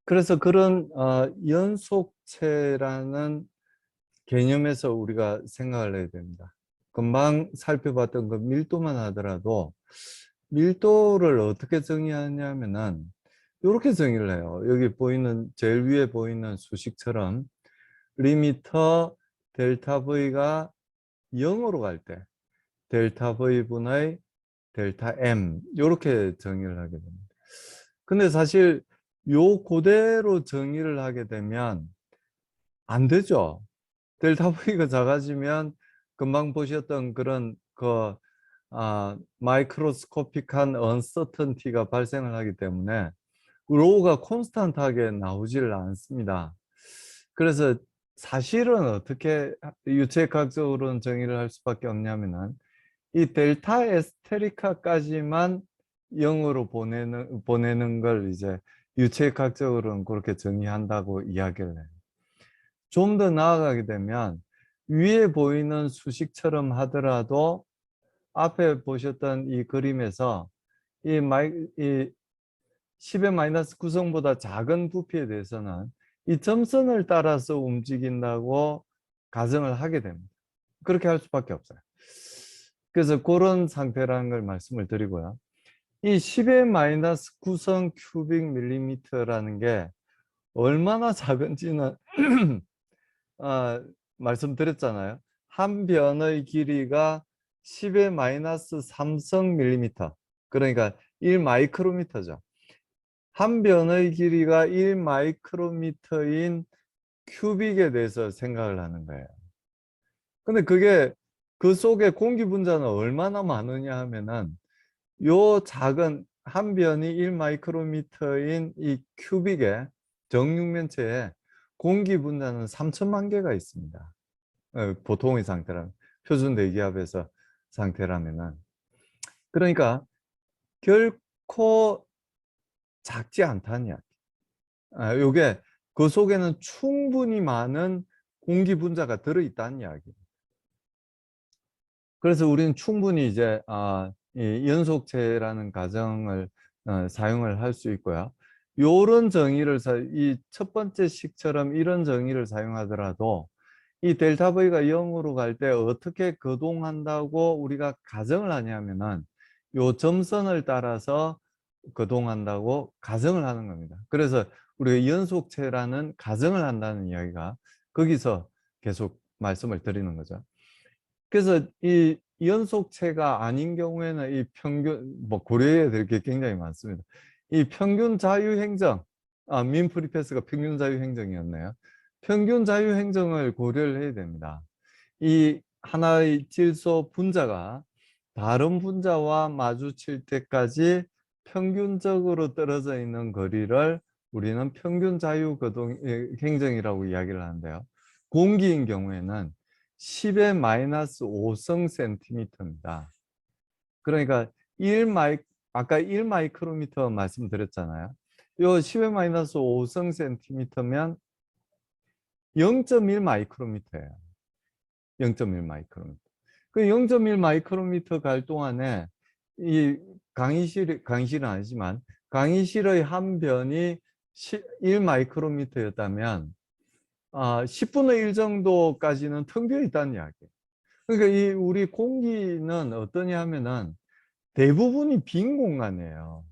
그래서 그런 연속체라는 개념에서 우리가 생각을 해야 됩니다. 금방 살펴봤던 그 밀도만 하더라도 밀도를 어떻게 정의하냐면은 이렇게 정의를 해요. 여기 보이는 제일 위에 보이는 수식처럼 리미터 델타 V가 0으로 갈 때 델타 V분의 델타 M 이렇게 정의를 하게 됩니다. 근데 사실 요 그대로 정의를 하게 되면 안 되죠. 델타 V가 작아지면 금방 보셨던 그런 마이크로스코픽한 언서턴티가 발생을 하기 때문에 로우가 콘스탄트하게 나오지를 않습니다. 그래서 사실은 어떻게 유체학적으로는 정의를 할 수밖에 없냐면은 이 델타 에스테리카까지만 0으로 보내는 걸 이제 유체학적으로는 그렇게 정의한다고 이야기를 해요. 좀 더 나아가게 되면 위에 보이는 수식처럼 하더라도 앞에 보셨던 이 그림에서 이 10의 마이너스 구성보다 작은 부피에 대해서는 이 점선을 따라서 움직인다고 가정을 하게 됩니다. 그렇게 할 수밖에 없어요. 그래서 그런 상태라는 걸 말씀을 드리고요. 이 10의 마이너스 구성 큐빅 밀리미터라는 게 얼마나 작은지는 말씀드렸잖아요. 한 변의 길이가 10의 마이너스 3성 밀리미터, 그러니까 1 마이크로미터죠. 한 변의 길이가 1 마이크로미터인 큐빅에 대해서 생각을 하는 거예요. 근데 그게 그 속에 공기 분자는 얼마나 많으냐 하면은 요 작은 한 변이 1 마이크로미터인 이 큐빅의 정육면체에 공기 분자는 3천만 개가 있습니다. 보통의 상태라면, 표준 대기압에서 상태라면은. 그러니까 결코 작지 않다는 이야기. 요게 그 속에는 충분히 많은 공기 분자가 들어있다는 이야기. 그래서 우리는 충분히 이제 이 연속체라는 가정을 사용을 할 수 있고요. 요런 정의를 이 첫 번째 식처럼 이런 정의를 사용하더라도 이 델타 V가 0으로 갈 때 어떻게 거동한다고 우리가 가정을 하냐면은 요 점선을 따라서 거동한다고 가정을 하는 겁니다. 그래서 우리가 연속체라는 가정을 한다는 이야기가 거기서 계속 말씀을 드리는 거죠. 그래서 이 연속체가 아닌 경우에는 이 평균, 고려해야 될 게 굉장히 많습니다. 이 평균 자유행정, 민 프리패스가 평균 자유행정이었네요. 평균 자유행정을 고려를 해야 됩니다. 이 하나의 질소 분자가 다른 분자와 마주칠 때까지 평균적으로 떨어져 있는 거리를 우리는 평균 자유거동 행정이라고 이야기를 하는데요. 공기인 경우에는 10의 마이너스 5성 센티미터입니다. 그러니까 아까 1 마이크로미터 말씀드렸잖아요. 요 10의 마이너스 5성 센티미터면 0.1 마이크로미터예요. 0.1 마이크로미터. 그 0.1 마이크로미터 갈 동안에 이 강의실은 아니지만 강의실의 한 변이 1 마이크로미터였다면 10분의 1 정도까지는 텅 비어 있다는 이야기예요. 그러니까 이 우리 공기는 어떠냐 하면은 대부분이 빈 공간이에요.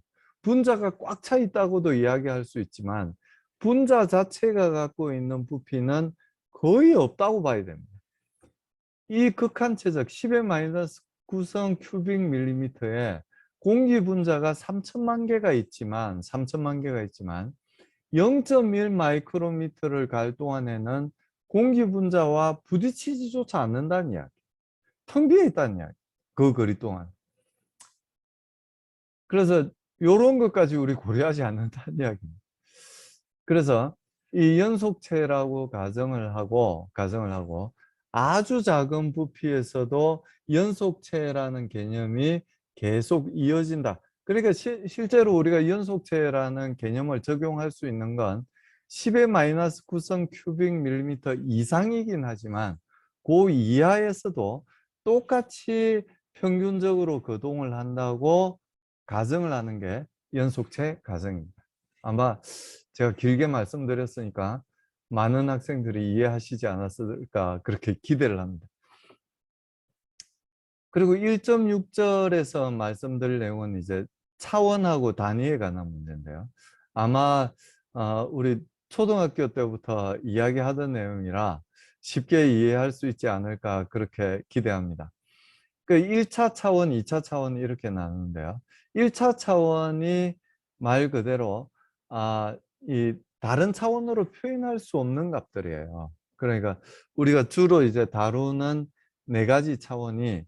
분자가 꽉 차 있다고도 이야기할 수 있지만 분자 자체가 갖고 있는 부피는 거의 없다고 봐야 됩니다. 이 극한체적 10의 마이너스 9성 큐빅 밀리미터에 공기 분자가 3천만 개가 있지만 0.1 마이크로미터를 갈 동안에는 공기 분자와 부딪히지조차 않는다는 이야기. 텅 비어 있다는 이야기. 그 거리 동안. 그래서 이런 것까지 우리 고려하지 않는다는 이야기입니다. 그래서 이 연속체라고 가정을 하고 아주 작은 부피에서도 연속체라는 개념이 계속 이어진다. 그러니까 실제로 우리가 연속체라는 개념을 적용할 수 있는 건 10의 마이너스 9성 큐빅 밀리미터 이상이긴 하지만 그 이하에서도 똑같이 평균적으로 거동을 한다고 가정을 하는 게 연속체 가정입니다. 아마 제가 길게 말씀드렸으니까 많은 학생들이 이해하시지 않았을까 그렇게 기대를 합니다. 그리고 1.6절에서 말씀드릴 내용은 이제 차원하고 단위에 관한 문제인데요. 아마 우리 초등학교 때부터 이야기하던 내용이라 쉽게 이해할 수 있지 않을까 그렇게 기대합니다. 그 1차 차원, 2차 차원 이렇게 나누는데요. 1차 차원이 말 그대로 이 다른 차원으로 표현할 수 없는 값들이에요. 그러니까 우리가 주로 이제 다루는 네 가지 차원이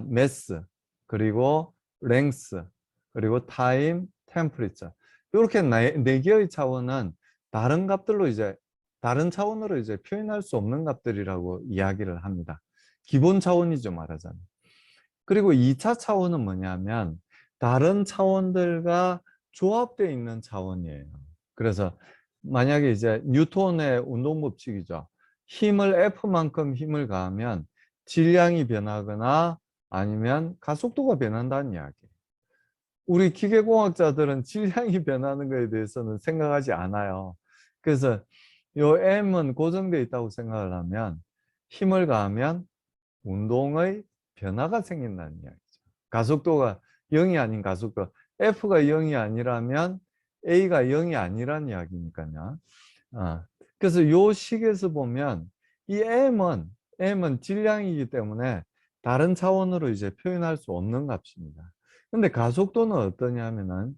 매스, 그리고 랭스, 그리고 타임, 템퍼리처. 이렇게 네 개의 차원은 다른 값들로 이제 다른 차원으로 이제 표현할 수 없는 값들이라고 이야기를 합니다. 기본 차원이죠, 말하자면. 그리고 2차 차원은 뭐냐면 다른 차원들과 조합되어 있는 차원이에요. 그래서 만약에 이제 뉴턴의 운동 법칙이죠. 힘을 F만큼 힘을 가하면 질량이 변하거나 아니면 가속도가 변한다는 이야기예요. 우리 기계공학자들은 질량이 변하는 것에 대해서는 생각하지 않아요. 그래서 요 M은 고정되어 있다고 생각을 하면 힘을 가하면 운동의 변화가 생긴다는 이야기죠. 가속도가 0이 아닌 가속도. F가 0이 아니라면 A가 0이 아니란 이야기니까요. 그래서 요 식에서 보면 이 M은 질량이기 때문에 다른 차원으로 이제 표현할 수 없는 값입니다. 근데 가속도는 어떠냐면은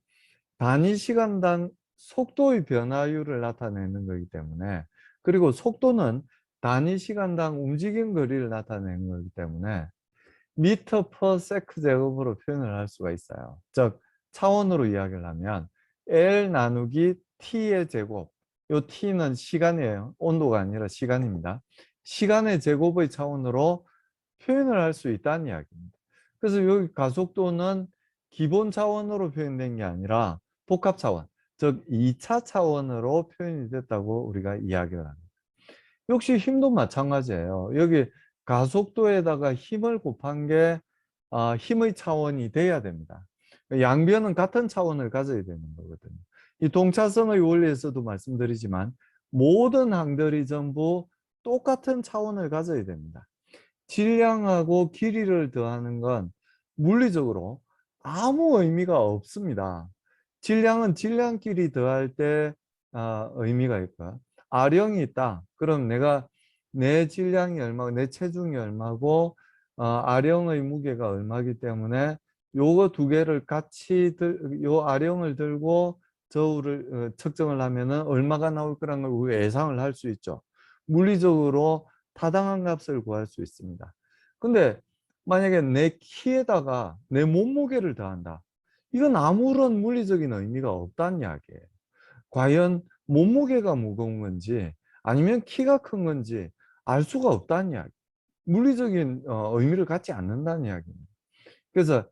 단위 시간당 속도의 변화율을 나타내는 거기 때문에, 그리고 속도는 단위 시간당 움직임 거리를 나타내는 거기 때문에 미터 퍼 세크 제곱으로 표현을 할 수가 있어요. 즉 차원으로 이야기를 하면 L 나누기 T의 제곱, 요 T는 시간이에요. 온도가 아니라 시간입니다. 시간의 제곱의 차원으로 표현을 할 수 있다는 이야기입니다. 그래서 여기 가속도는 기본 차원으로 표현된 게 아니라 복합 차원, 즉 2차 차원으로 표현이 됐다고 우리가 이야기를 합니다. 역시 힘도 마찬가지예요. 여기 가속도에다가 힘을 곱한 게 힘의 차원이 돼야 됩니다. 양변은 같은 차원을 가져야 되는 거거든요. 이 동차성의 원리에서도 말씀드리지만 모든 항들이 전부 똑같은 차원을 가져야 됩니다. 질량하고 길이를 더하는 건 물리적으로 아무 의미가 없습니다. 질량은 질량끼리 더할 때 의미가 있고요. 아령이 있다. 그럼 내가 내 질량이 얼마고 내 체중이 얼마고 아령의 무게가 얼마기 때문에 요거 두 개를 같이 요 아령을 들고 저울을 측정을 하면은 얼마가 나올 거라는 걸 우리가 예상을 할 수 있죠. 물리적으로 타당한 값을 구할 수 있습니다. 근데 만약에 내 키에다가 내 몸무게를 더한다. 이건 아무런 물리적인 의미가 없다는 이야기예요. 과연 몸무게가 무거운 건지 아니면 키가 큰 건지 알 수가 없다는 이야기. 물리적인 의미를 갖지 않는다는 이야기입니다. 그래서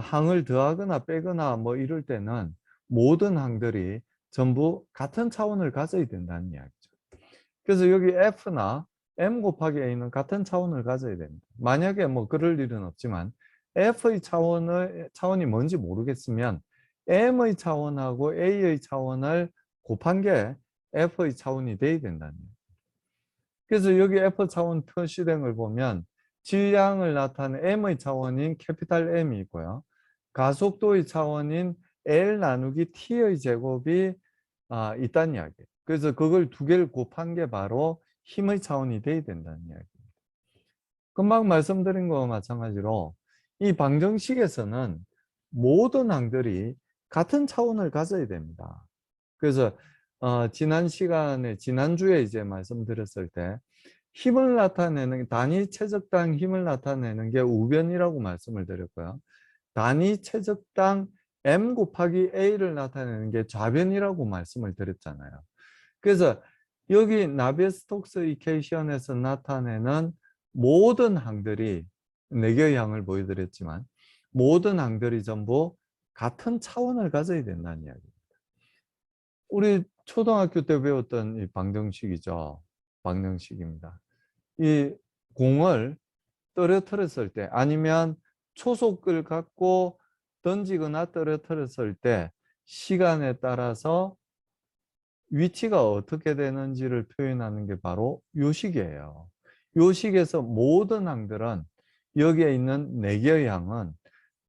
항을 더하거나 빼거나 뭐 이럴 때는 모든 항들이 전부 같은 차원을 가져야 된다는 이야기죠. 그래서 여기 F나 M 곱하기 A는 같은 차원을 가져야 됩니다. 만약에 뭐 그럴 일은 없지만 F의 차원이 뭔지 모르겠으면 M의 차원하고 A의 차원을 곱한 게 F의 차원이 돼야 된다는 거예요. 그래서 여기 F 차원 표시된 걸 보면 질량을 나타내는 M의 차원인 캐피탈 M이 있고요. 가속도의 차원인 L 나누기 T의 제곱이 있다는 이야기예요. 그래서 그걸 두 개를 곱한 게 바로 힘의 차원이 돼야 된다는 이야기입니다. 금방 말씀드린 거와 마찬가지로 이 방정식에서는 모든 항들이 같은 차원을 가져야 됩니다. 그래서 지난주에 이제 말씀드렸을 때 힘을 나타내는 단위 최적당 힘을 나타내는 게 우변이라고 말씀을 드렸고요. 단위 최적당 m 곱하기 a를 나타내는 게 좌변이라고 말씀을 드렸잖아요. 그래서 여기 나비에-스톡스 이퀘이션에서 나타내는 모든 항들이 4개의 항을 보여드렸지만 모든 항들이 전부 같은 차원을 가져야 된다는 이야기입니다. 우리 초등학교 때 배웠던 이 방정식이죠. 방정식입니다. 이 공을 떨어뜨렸을 때 아니면 초속을 갖고 던지거나 떨어뜨렸을 때 시간에 따라서 위치가 어떻게 되는지를 표현하는 게 바로 요식이에요. 요식에서 모든 항들은 여기에 있는 4개의 항은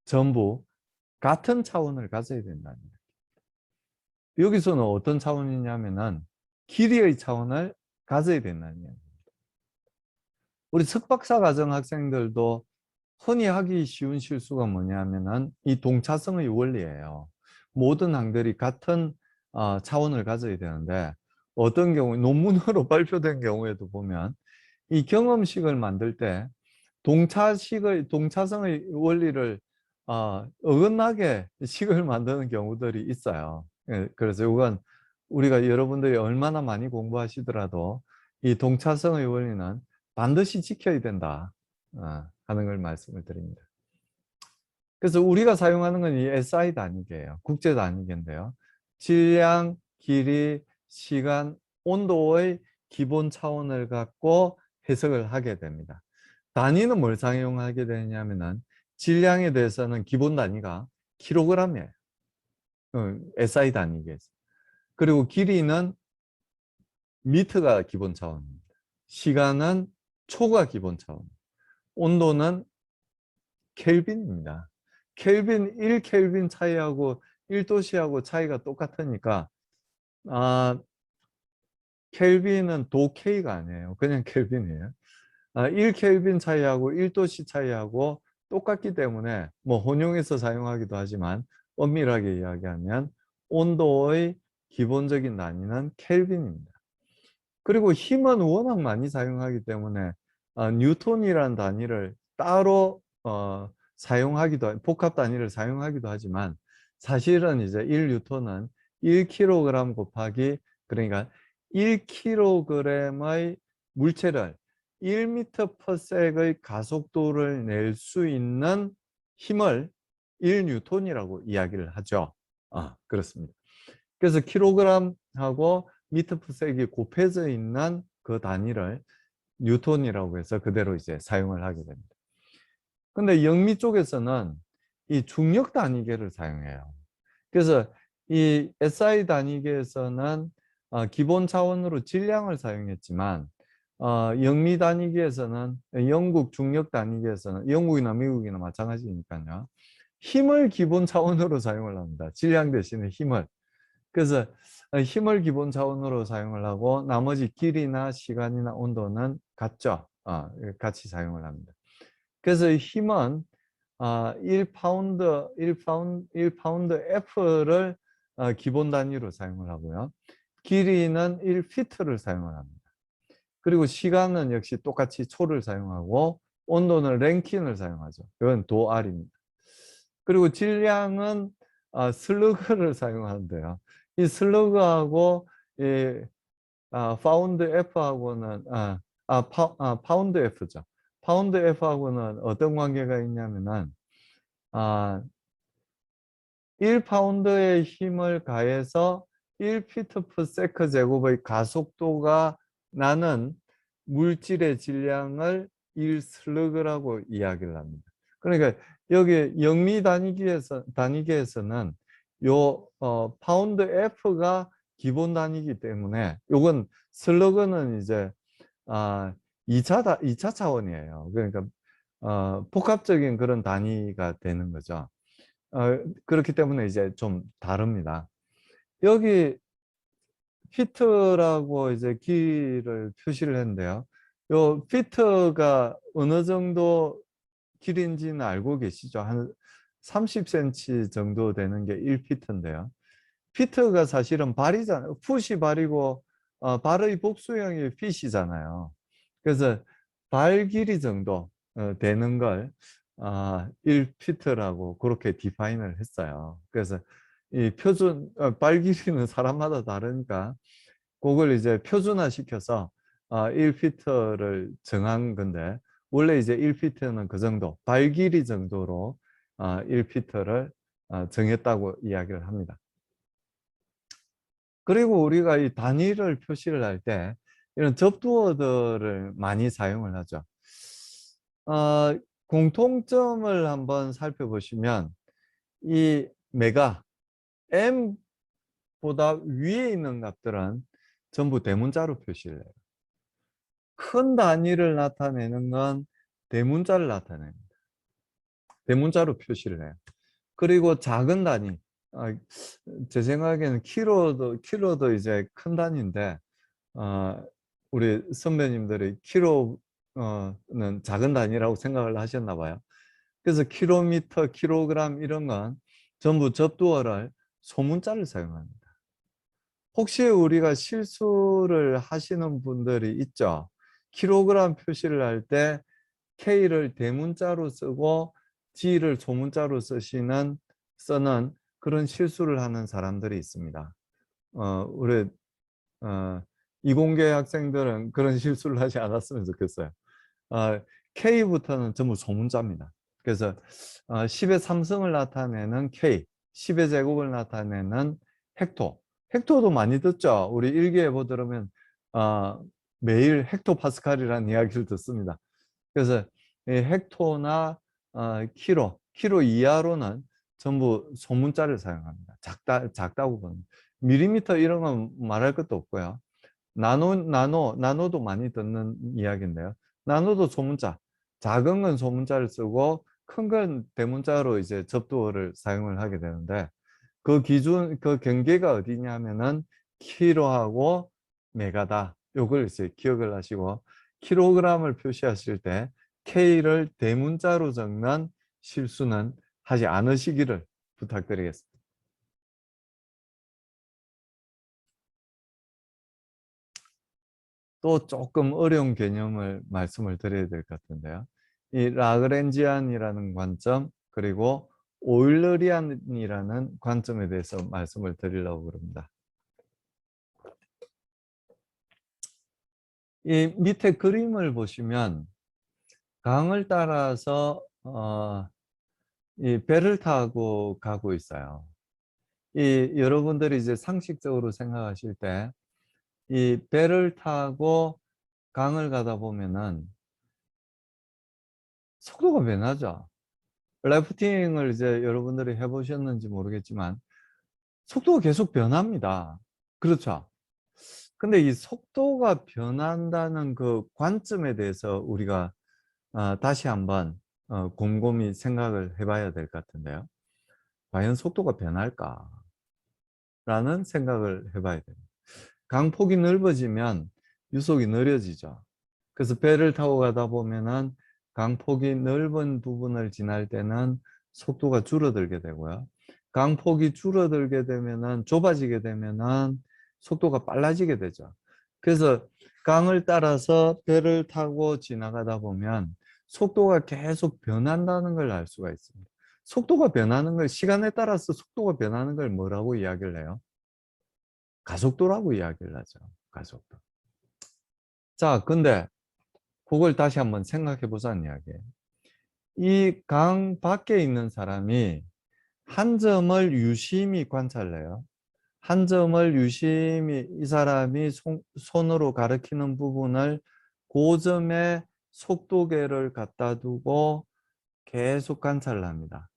전부 같은 차원을 가져야 된다는 거예요. 여기서는 어떤 차원이냐면은 길이의 차원을 가져야 된다는 거예요. 우리 석박사 과정 학생들도 흔히 하기 쉬운 실수가 뭐냐면은 이 동차성의 원리예요. 모든 항들이 같은 차원을 가져야 되는데 어떤 경우 논문으로 발표된 경우에도 보면 이 경험식을 만들 때 동차성의 원리를 어긋나게 식을 만드는 경우들이 있어요. 예, 그래서 이건 우리가 여러분들이 얼마나 많이 공부하시더라도 이 동차성의 원리는 반드시 지켜야 된다 하는 걸 말씀을 드립니다. 그래서 우리가 사용하는 건 이 SI 단위계예요. 국제 단위계인데요. 질량, 길이, 시간, 온도의 기본 차원을 갖고 해석을 하게 됩니다. 단위는 뭘 사용하게 되냐면은 질량에 대해서는 기본 단위가 킬로그램이에요. SI 단위계에서. 그리고 길이는 미터가 기본 차원입니다. 시간은 초가 기본 차원. 온도는 켈빈입니다. 켈빈 1켈빈 차이하고 1도씨하고 차이가 똑같으니까 켈빈은 도K가 아니에요. 그냥 켈빈이에요. 1켈빈 차이하고 1도씨 차이하고 똑같기 때문에 뭐 혼용해서 사용하기도 하지만 엄밀하게 이야기하면 온도의 기본적인 단위는 켈빈입니다. 그리고 힘은 워낙 많이 사용하기 때문에 뉴턴이라는 단위를 따로 사용하기도 복합 단위를 사용하기도 하지만 사실은 이제 1뉴턴은 1kg 곱하기 그러니까 1kg의 물체를 1m/s의 가속도를 낼 수 있는 힘을 1뉴턴이라고 이야기를 하죠. 그렇습니다. 그래서 킬로그램하고 미터/섹이 곱해져 있는 그 단위를 뉴턴이라고 해서 그대로 이제 사용을 하게 됩니다. 근데 영미 쪽에서는 이 중력 단위계를 사용해요. 그래서 이 SI 단위계에서는 기본 차원으로 질량을 사용했지만 영미 단위계에서는 영국 중력 단위계에서는 영국이나 미국이나 마찬가지니까요. 힘을 기본 차원으로 사용을 합니다. 질량 대신에 힘을. 그래서 힘을 기본 차원으로 사용을 하고 나머지 길이나 시간이나 온도는 같죠. 같이 사용을 합니다. 그래서 힘은 1파운드 F를 기본 단위로 사용을 하고요. 길이는 1피트를 사용을 합니다. 그리고 시간은 역시 똑같이 초를 사용하고 온도는 랭킨을 사용하죠. 이건 도R입니다. 그리고 질량은 슬러그를 사용하는데요. 이 슬러그하고 이 파운드 F하고는 파운드 F죠. 파운드 F하고는 어떤 관계가 있냐면은 1파운드의 힘을 가해서 1피트/세컨 제곱의 가속도가 나는 물질의 질량을 1슬러그라고 이야기를 합니다. 그러니까 여기 영미 단위계에서는 요 파운드 F가 기본 단위이기 때문에 요건 슬러그는 이제 2차 차원이에요. 그러니까 복합적인 그런 단위가 되는 거죠. 그렇기 때문에 이제 좀 다릅니다. 여기 피트라고 이제 길이를 표시를 했는데요. 요 피트가 어느 정도 길인지는 알고 계시죠? 한 30cm 정도 되는 게 1피트인데요. 피트가 사실은 발이잖아요. 풋이 발이고 발의 복수형이 핏이잖아요. 그래서 발 길이 정도 되는 걸 1피트라고 그렇게 디파인을 했어요. 그래서 이 표준 발 길이는 사람마다 다르니까 그걸 이제 표준화 시켜서 1피트를 정한 건데 원래 이제 1피트는 그 정도 발 길이 정도로 1피트를 정했다고 이야기를 합니다. 그리고 우리가 이 단위를 표시를 할 때 이런 접두어들을 많이 사용을 하죠. 공통점을 한번 살펴보시면 이 메가, 값보다 위에 있는 값들은 전부 대문자로 표시를 해요. 큰 단위를 나타내는 건 대문자를 나타냅니다. 대문자로 표시를 해요. 그리고 작은 단위, 아, 제 생각에는 킬로도 이제 큰 단위인데, 우리 선배님들이 킬로는 작은 단위라고 생각을 하셨나 봐요. 그래서 킬로미터, 킬로그램 이런 건 전부 접두어를 소문자를 사용합니다. 혹시 우리가 실수를 하시는 분들이 있죠. 킬로그램 표시를 할 때 K를 대문자로 쓰고 G를 소문자로 쓰는 그런 실수를 하는 사람들이 있습니다. 우리 이공계 학생들은 그런 실수를 하지 않았으면 좋겠어요. K부터는 전부 소문자입니다. 그래서 10의 3승을 나타내는 K, 10의 제곱을 나타내는 헥토. 헥토도 많이 듣죠. 우리 일기예보 들으면 매일 헥토파스칼이라는 이야기를 듣습니다. 그래서 이 헥토나 킬로 이하로는 전부 소문자를 사용합니다. 작다고 보는. 밀리미터 이런 건 말할 것도 없고요. 나노도 많이 듣는 이야기인데요. 나노도 소문자, 작은 건 소문자를 쓰고 큰 건 대문자로 이제 접두어를 사용을 하게 되는데 그 경계가 어디냐면은 킬로하고 메가다. 요걸 이제 기억을 하시고 킬로그램을 표시하실 때 K를 대문자로 적는 실수는 하지 않으시기를 부탁드리겠습니다. 또 조금 어려운 개념을 말씀을 드려야 될 것 같은데요. 이 라그렌지안이라는 관점 그리고 오일러리안이라는 관점에 대해서 말씀을 드리려고 그럽니다. 이 밑에 그림을 보시면 강을 따라서 이 배를 타고 가고 있어요. 이 여러분들이 이제 상식적으로 생각하실 때 이 배를 타고 강을 가다 보면은 속도가 변하죠. 래프팅을 이제 여러분들이 해보셨는지 모르겠지만 속도가 계속 변합니다. 그렇죠? 근데 이 속도가 변한다는 그 관점에 대해서 우리가 다시 한번 곰곰이 생각을 해봐야 될 것 같은데요. 과연 속도가 변할까? 라는 생각을 해봐야 됩니다. 강폭이 넓어지면 유속이 느려지죠. 그래서 배를 타고 가다 보면은 강폭이 넓은 부분을 지날 때는 속도가 줄어들게 되고요. 강폭이 줄어들게 되면은 좁아지게 되면은 속도가 빨라지게 되죠. 그래서 강을 따라서 배를 타고 지나가다 보면 속도가 계속 변한다는 걸 알 수가 있습니다. 속도가 변하는 걸 시간에 따라서 속도가 변하는 걸 뭐라고 이야기를 해요? 가속도라고 이야기를 하죠. 가속도. 자, 근데 그걸 다시 한번 생각해 보자는 이야기예요. 이 강 밖에 있는 사람이 한 점을 유심히 관찰해요. 한 점을 유심히 이 사람이 손으로 가리키는 부분을 그 점에 속도계를 갖다 두고 계속 관찰을 합니다.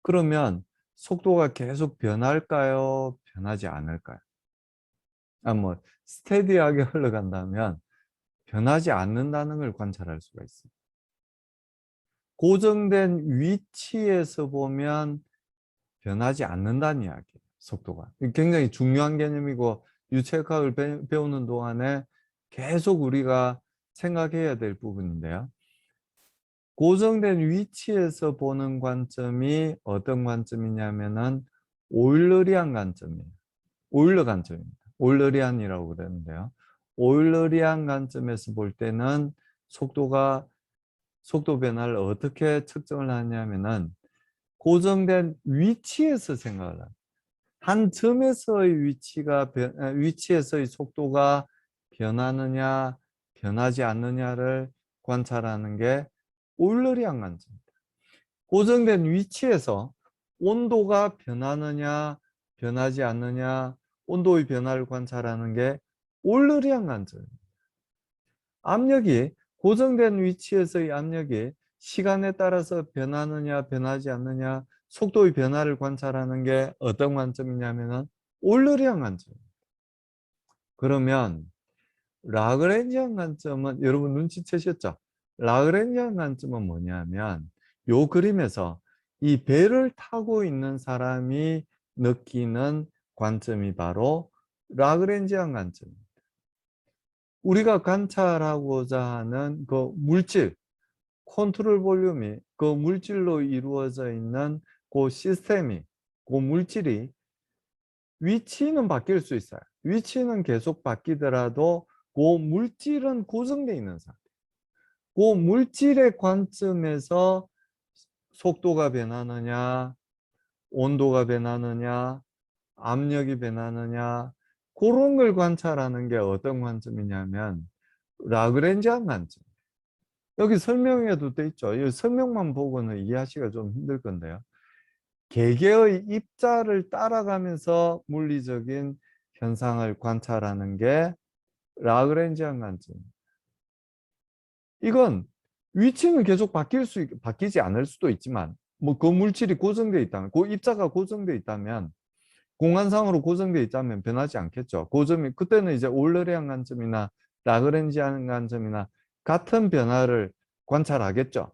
그러면 속도가 계속 변할까요? 변하지 않을까요? 스테디하게 흘러간다면 변하지 않는다는 걸 관찰할 수가 있습니다. 고정된 위치에서 보면 변하지 않는다는 이야기예요. 속도가. 굉장히 중요한 개념이고 유체학을 배우는 동안에 계속 우리가 생각해야 될 부분인데요. 고정된 위치에서 보는 관점이 어떤 관점이냐면은 오일러리안 관점이에요. 오일러 관점입니다. 오일러리안이라고 그러는데요. 오일러리안 관점에서 볼 때는 속도 변화를 어떻게 측정을 하냐면은 고정된 위치에서 생각을 합니다. 한 점에서의 위치에서의 속도가 변하느냐, 변하지 않느냐를 관찰하는 게 오일러리안 관점입니다. 고정된 위치에서 온도가 변하느냐, 변하지 않느냐, 온도의 변화를 관찰하는 게 오일러리안 관점입니다. 압력이 고정된 위치에서의 압력이 시간에 따라서 변하느냐 변하지 않느냐 속도의 변화를 관찰하는 게 어떤 관점이냐면은 올러리안 관점. 그러면 라그랜지안 관점은 여러분 눈치채셨죠? 라그랜지안 관점은 뭐냐면 요 그림에서 이 배를 타고 있는 사람이 느끼는 관점이 바로 라그랜지안 관점입니다. 우리가 관찰하고자 하는 그 물질, 컨트롤 볼륨이 그 물질로 이루어져 있는 그 시스템이, 그 물질이 위치는 바뀔 수 있어요. 위치는 계속 바뀌더라도 그 물질은 고정되어 있는 상태. 그 물질의 관점에서 속도가 변하느냐, 온도가 변하느냐, 압력이 변하느냐, 그런 걸 관찰하는 게 어떤 관점이냐면 라그랜지안 관점. 여기 설명에도 돼 있죠. 이 설명만 보고는 이해하시기가 좀 힘들 건데요. 개개의 입자를 따라가면서 물리적인 현상을 관찰하는 게 라그랜지안 관점. 이건 위치는 계속 바뀌지 않을 수도 있지만, 뭐 그 물질이 고정되어 있다면, 그 입자가 고정되어 있다면, 공간상으로 고정되어 있다면 변하지 않겠죠. 그 점이, 그때는 이제 올러리안 관점이나 라그랜지안 관점이나 같은 변화를 관찰하겠죠.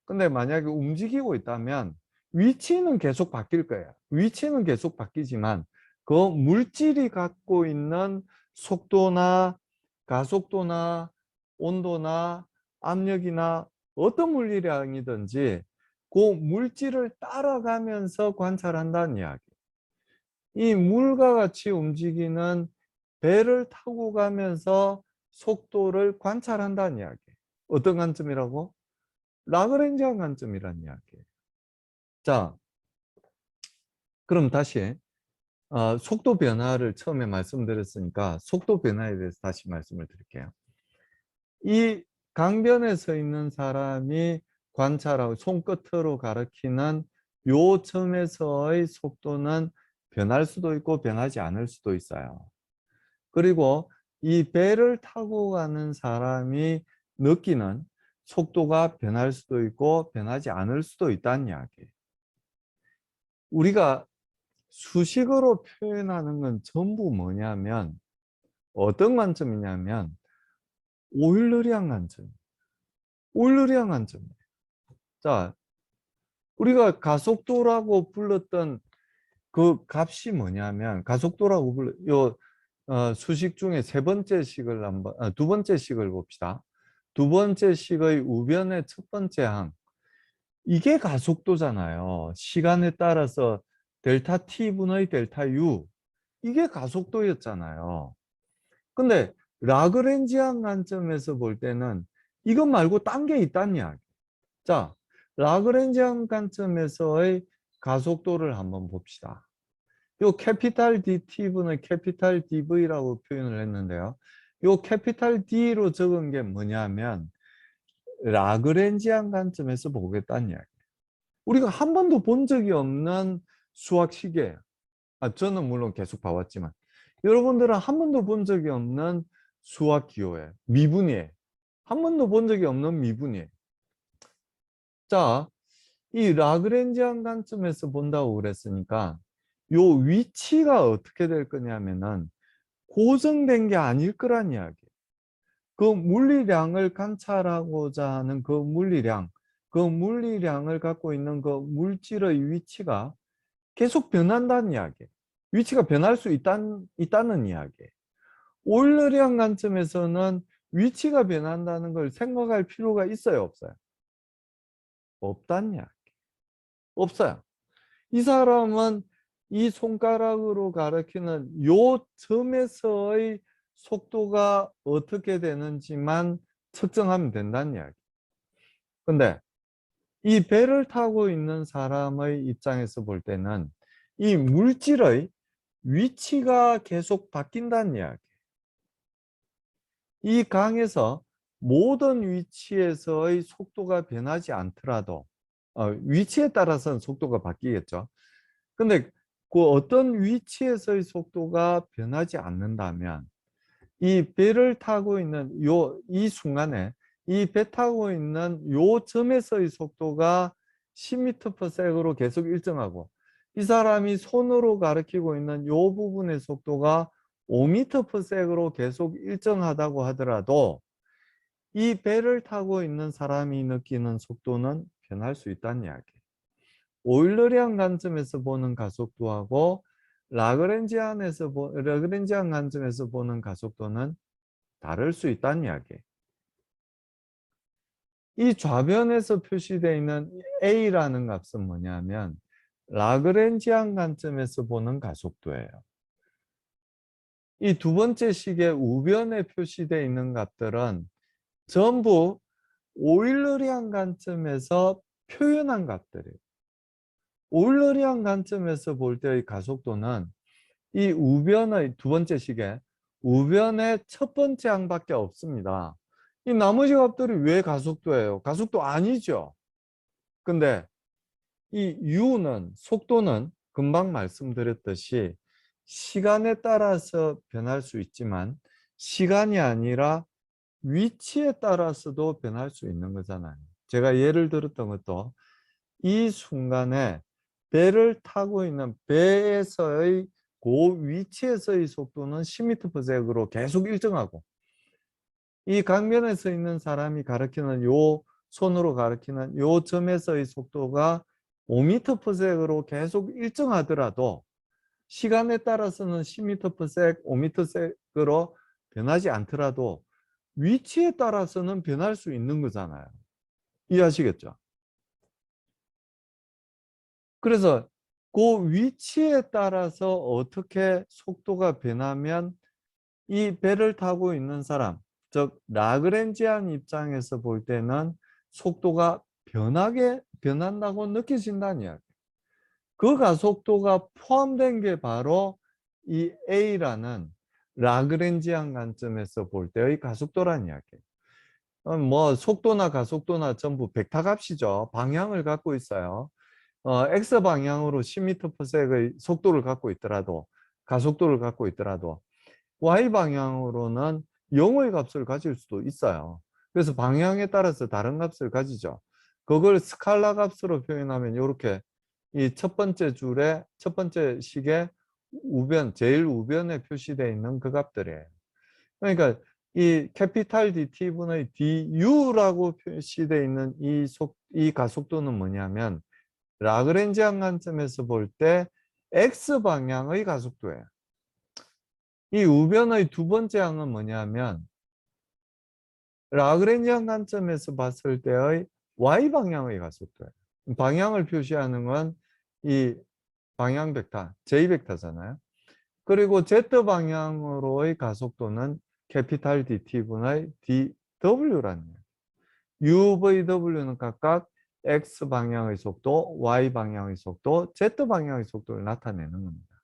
근데 만약에 움직이고 있다면 위치는 계속 바뀔 거예요. 위치는 계속 바뀌지만 그 물질이 갖고 있는 속도나 가속도나 온도나 압력이나 어떤 물리량이든지 그 물질을 따라가면서 관찰한다는 이야기. 이 물과 같이 움직이는 배를 타고 가면서 속도를 관찰한다는 이야기. 어떤 관점이라고? 라그랜지안 관점이라는 이야기예요. 자, 그럼 다시 속도 변화를 처음에 말씀드렸으니까 속도 변화에 대해서 다시 말씀을 드릴게요. 이 강변에 서 있는 사람이 관찰하고 손끝으로 가리키는 요 점에서의 속도는 변할 수도 있고 변하지 않을 수도 있어요. 그리고 이 배를 타고 가는 사람이 느끼는 속도가 변할 수도 있고 변하지 않을 수도 있다는 이야기예요. 우리가 수식어로 표현하는 건 전부 뭐냐면 어떤 관점이냐면 오일러리안 관점. 오일러리안 관점이에요. 자, 우리가 가속도라고 불렀던 그 값이 뭐냐면 가속도라고 수식 중에 세 번째 식을 두 번째 식을 봅시다. 두 번째 식의 우변의 첫 번째 항. 이게 가속도잖아요. 시간에 따라서 델타 T분의 델타 U. 이게 가속도였잖아요. 근데 라그랜지안 관점에서 볼 때는 이것 말고 딴 게 있다는 이야기. 자, 라그랜지안 관점에서의 가속도를 한번 봅시다. 요 캐피탈 DT분의 캐피탈 DV라고 표현을 했는데요. 요 캐피탈 D로 적은 게 뭐냐면 라그랜지안 관점에서 보겠다는 이야기. 우리가 한 번도 본 적이 없는 수학식이에요. 저는 물론 계속 봐왔지만 여러분들은 한 번도 본 적이 없는 수학 기호예요. 미분이에요. 한 번도 본 적이 없는 미분이에요. 자, 이 라그랜지안 관점에서 본다고 그랬으니까 요 위치가 어떻게 될 거냐면은 고정된 게 아닐 거란 이야기예요. 그 물리량을 관찰하고자 하는 그 물리량을 갖고 있는 그 물질의 위치가 계속 변한다는 이야기예요. 위치가 변할 수 있다는 이야기예요. 오일러리안 관점에서는 위치가 변한다는 걸 생각할 필요가 있어요, 없어요? 없다는 이야기. 없어요. 이 사람은 이 손가락으로 가리키는 요 점에서의 속도가 어떻게 되는지만 측정하면 된다는 이야기. 근데 이 배를 타고 있는 사람의 입장에서 볼 때는 이 물질의 위치가 계속 바뀐다는 이야기. 이 강에서 모든 위치에서의 속도가 변하지 않더라도 위치에 따라서는 속도가 바뀌겠죠. 근데 그 어떤 위치에서의 속도가 변하지 않는다면 이 배를 타고 있는 이 순간에 이 배 타고 있는 요 점에서의 속도가 10m/s로 계속 일정하고 이 사람이 손으로 가리키고 있는 이 부분의 속도가 5m/s로 계속 일정하다고 하더라도 이 배를 타고 있는 사람이 느끼는 속도는 변할 수 있다는 이야기예요. 오일러리안 관점에서 보는 가속도하고 라그랜지안 관점에서 보는 가속도는 다를 수 있다는 이야기예요. 이 좌변에서 표시되어 있는 A라는 값은 뭐냐면 라그랜지안 관점에서 보는 가속도예요. 이 두 번째 식의 우변에 표시되어 있는 값들은 전부 오일러리안 관점에서 표현한 값들이에요. 오일러리안 관점에서 볼 때의 가속도는 이 우변의 두 번째 식의 우변의 첫 번째 항밖에 없습니다. 이 나머지 값들이 왜 가속도예요? 가속도 아니죠. 근데 이 u는 속도는 금방 말씀드렸듯이 시간에 따라서 변할 수 있지만 시간이 아니라 위치에 따라서도 변할 수 있는 거잖아요. 제가 예를 들었던 것도 이 순간에 배를 타고 있는 배에서의 그 위치에서의 속도는 10m/s로 계속 일정하고 이 강변에 서 있는 사람이 가리키는 요 손으로 가리키는 요 점에서의 속도가 5m/s로 계속 일정하더라도 시간에 따라서는 10m/s, 5m/s로 변하지 않더라도 위치에 따라서는 변할 수 있는 거잖아요. 이해하시겠죠? 그래서 그 위치에 따라서 어떻게 속도가 변하면 이 배를 타고 있는 사람, 즉 라그랜지안 입장에서 볼 때는 속도가 변한다고 느껴진다는 이야기. 그 가속도가 포함된 게 바로 이 A라는 라그랜지안 관점에서 볼 때의 가속도라는 이야기예요. 뭐 속도나 가속도나 전부 벡터 값이죠. 방향을 갖고 있어요. X 방향으로 10m/s의 속도를 갖고 있더라도 가속도를 갖고 있더라도 Y 방향으로는 0의 값을 가질 수도 있어요. 그래서 방향에 따라서 다른 값을 가지죠. 그걸 스칼라 값으로 표현하면 이렇게 이 첫 번째 줄에 첫 번째 식의 우변, 제일 우변에 표시되어 있는 그 값들이에요. 그러니까 이 캐피탈 DT분의 DU라고 표시되어 있는 이 가속도는 뭐냐면 라그랜지안 관점에서 볼 때 X방향의 가속도예요. 이 우변의 두 번째 항은 뭐냐면 라그랜지안 관점에서 봤을 때의 Y방향의 가속도예요. 방향을 표시하는 건 이 방향 벡터, J 벡터잖아요. 그리고 Z방향으로의 가속도는 캐피탈 DT분의 DW라는 거예요. UVW는 각각 X방향의 속도, Y방향의 속도, Z방향의 속도를 나타내는 겁니다.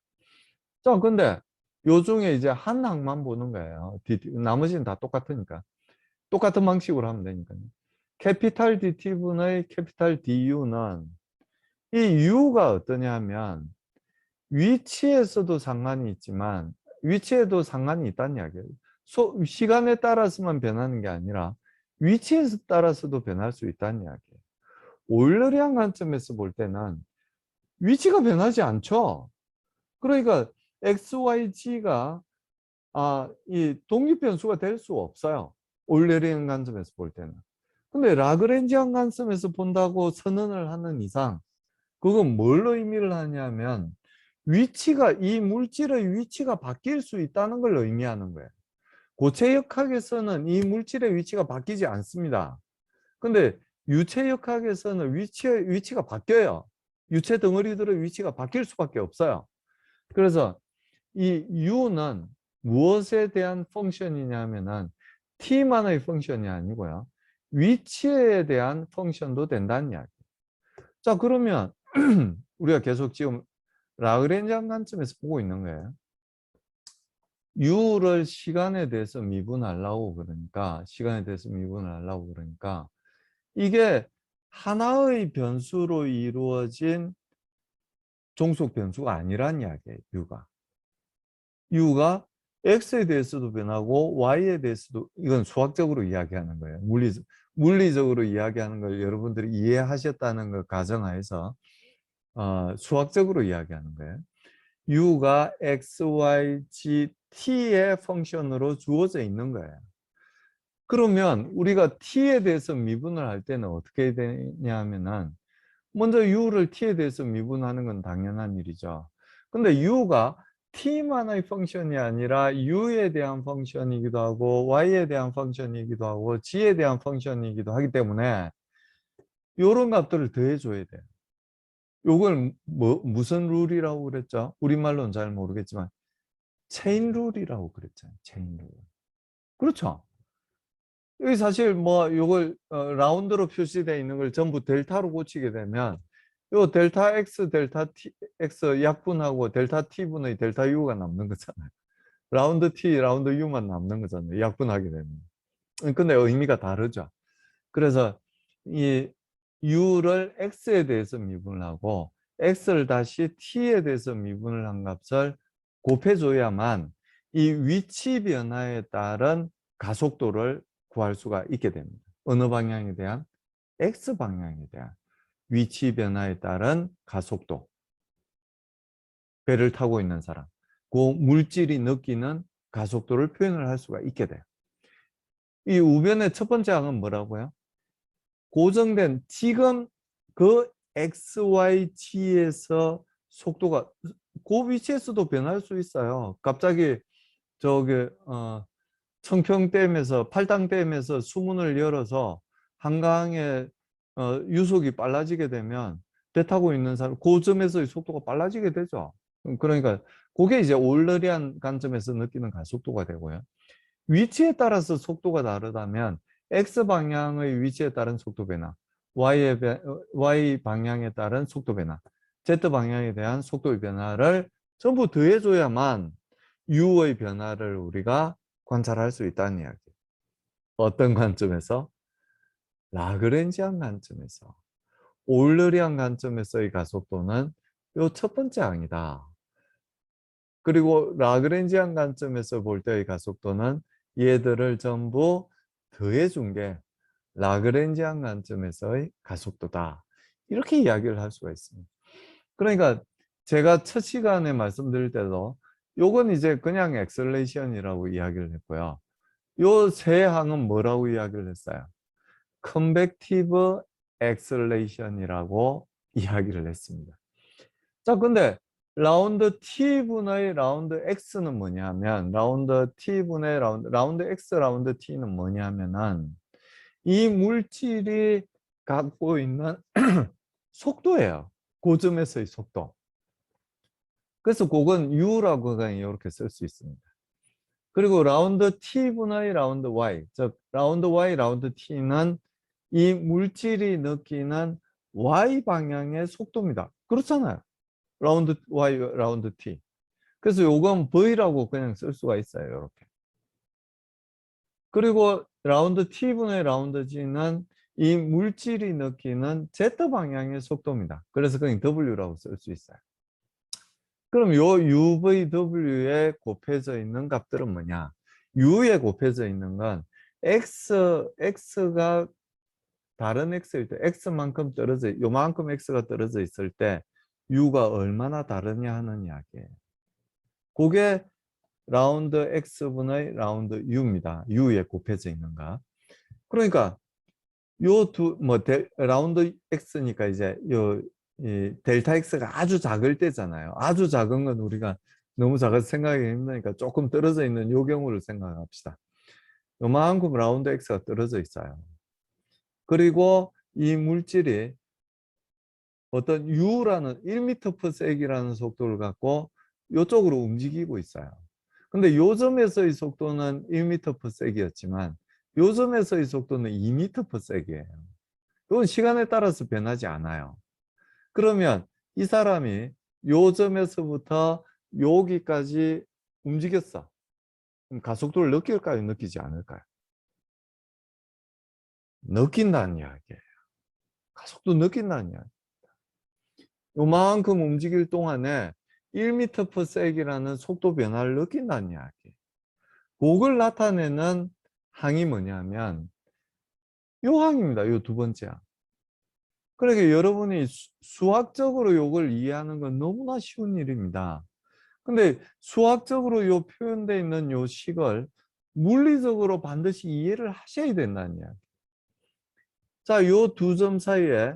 자, 근데 요 중에 이제 한 항만 보는 거예요. 나머지는 다 똑같으니까. 똑같은 방식으로 하면 되니까요. 캐피탈 DT분의 캐피탈 DU는 이 U가 어떠냐 하면 위치에서도 상관이 있지만 위치에도 상관이 있다는 이야기예요. 시간에 따라서만 변하는 게 아니라 위치에 따라서도 변할 수 있다는 이야기예요. 오일러리안 관점에서 볼 때는 위치가 변하지 않죠. 그러니까 XYG가 이 독립변수가 될 수 없어요. 오일러리안 관점에서 볼 때는. 근데 라그랜지안 관점에서 본다고 선언을 하는 이상 그건 뭘 의미를 하냐면 이 물질의 위치가 바뀔 수 있다는 걸 의미하는 거예요. 고체역학에서는 이 물질의 위치가 바뀌지 않습니다. 근데 유체역학에서는 위치가 바뀌어요. 유체 덩어리들의 위치가 바뀔 수밖에 없어요. 그래서 이 U는 무엇에 대한 펑션이냐면은 T만의 펑션이 아니고요. 위치에 대한 펑션도 된다는 이야기. 자, 그러면 우리가 계속 지금 라그랜지안 관점에서 보고 있는 거예요. U를 시간에 대해서 미분하려고 그러니까 이게 하나의 변수로 이루어진 종속 변수가 아니란 이야기예요. U가 X에 대해서도 변하고 Y에 대해서도 이건 수학적으로 이야기하는 거예요. 물리적으로 이야기하는 걸 여러분들이 이해하셨다는 걸 가정하에서 수학적으로 이야기하는 거예요. u가 x, y, z, t의 펑션으로 주어져 있는 거예요. 그러면 우리가 t에 대해서 미분을 할 때는 어떻게 되냐 하면은 먼저 u를 t에 대해서 미분하는 건 당연한 일이죠. 근데 u가 t만의 펑션이 아니라 u에 대한 펑션이기도 하고 y에 대한 펑션이기도 하고 g에 대한 펑션이기도 하기 때문에 이런 값들을 더해줘야 돼요. 요걸 무슨 룰이라고 그랬죠? 우리말로는 잘 모르겠지만 체인 룰이라고 그랬잖아요. 체인 룰. 그렇죠? 여기 사실 뭐 요걸 라운드로 표시되어 있는 걸 전부 델타로 고치게 되면 요 델타 x, 델타 t, x 약분하고 델타 t분의 델타 u가 남는 거잖아요. 라운드 t, 라운드 u만 남는 거잖아요. 약분하게 되면. 근데 의미가 다르죠. 그래서 이 u를 x에 대해서 미분을 하고 x를 다시 t에 대해서 미분을 한 값을 곱해줘야만 이 위치 변화에 따른 가속도를 구할 수가 있게 됩니다. 어느 방향에 대한? x 방향에 대한 위치 변화에 따른 가속도. 배를 타고 있는 사람. 그 물질이 느끼는 가속도를 표현을 할 수가 있게 돼요. 이 우변의 첫 번째 항은 뭐라고요? 고정된 지금 그 XYG에서 속도가 그 위치에서도 변할 수 있어요. 갑자기 저기 청평댐에서 팔당댐에서 수문을 열어서 한강에 유속이 빨라지게 되면 배 타고 있는 사람 그 점에서의 속도가 빨라지게 되죠. 그러니까 그게 이제 올러리한 관점에서 느끼는 가속도가 되고요. 위치에 따라서 속도가 다르다면 X방향의 위치에 따른 속도 변화, Y 방향에 따른 속도 변화, Z방향에 대한 속도의 변화를 전부 더해줘야만 U의 변화를 우리가 관찰할 수 있다는 이야기예요. 어떤 관점에서? 라그렌지안 관점에서. 오일러리안 관점에서의 가속도는 이 첫 번째 항이다. 그리고 라그렌지안 관점에서 볼 때의 가속도는 얘들을 전부 더해준 게 라그렌지안 관점에서의 가속도다. 이렇게 이야기를 할 수가 있습니다. 그러니까 제가 첫 시간에 말씀드릴 때도 요건 이제 그냥 엑셀레이션이라고 이야기를 했고요. 요 세 항은 뭐라고 이야기를 했어요? 컨벡티브 엑셀레이션이라고 이야기를 했습니다. 자, 근데 라운드 t분의 라운드 x는 뭐냐면 라운드 t분의 라운드 x 라운드 t는 뭐냐면은 이 물질이 갖고 있는 속도예요. 고점에서의 속도. 그래서 그건 u라고 그냥 이렇게 쓸 수 있습니다. 그리고 라운드 t분의 라운드 y, 즉 라운드 y, 라운드 t는 이 물질이 느끼는 y 방향의 속도입니다. 그렇잖아요. 라운드 y, 라운드 t. 그래서 요건 v라고 그냥 쓸 수가 있어요. 이렇게. 그리고 라운드 t분의 라운드 g는 이 물질이 느끼는 z 방향의 속도입니다. 그래서 그냥 w라고 쓸 수 있어요. 그럼 요 UVW에 곱해져 있는 값들은 뭐냐? U에 곱해져 있는 건 X가 다른 X일 때, X만큼 요만큼 X가 떨어져 있을 때 U가 얼마나 다르냐 하는 이야기예요. 그게 라운드 X분의 라운드 U입니다. U에 곱해져 있는 값. 그러니까 라운드 X니까 이제 이 델타 X가 아주 작을 때잖아요. 아주 작은 건 우리가 너무 작아서 생각하기 힘드니까 조금 떨어져 있는 요 경우를 생각합시다. 요만큼 라운드 X가 떨어져 있어요. 그리고 이 물질이 어떤 U라는 1m/s이라는 속도를 갖고 이쪽으로 움직이고 있어요. 근데 요점에서의 속도는 1m/s였지만 요점에서의 속도는 2m/s예요. 이건 시간에 따라서 변하지 않아요. 그러면 이 사람이 요점에서부터 여기까지 움직였어. 그럼 가속도를 느낄까요? 느끼지 않을까요? 느낀다는 이야기예요. 가속도 느낀다는 이야기. 요만큼 움직일 동안에 1m/s이라는 속도 변화를 느낀다는 이야기. 그걸 나타내는 항이 뭐냐면 요 항입니다. 요 두 번째 항. 그러니까 여러분이 수학적으로 이걸 이해하는 건 너무나 쉬운 일입니다. 근데 수학적으로 요 표현되어 있는 요 식을 물리적으로 반드시 이해를 하셔야 된다는 이야기. 자, 요 두 점 사이에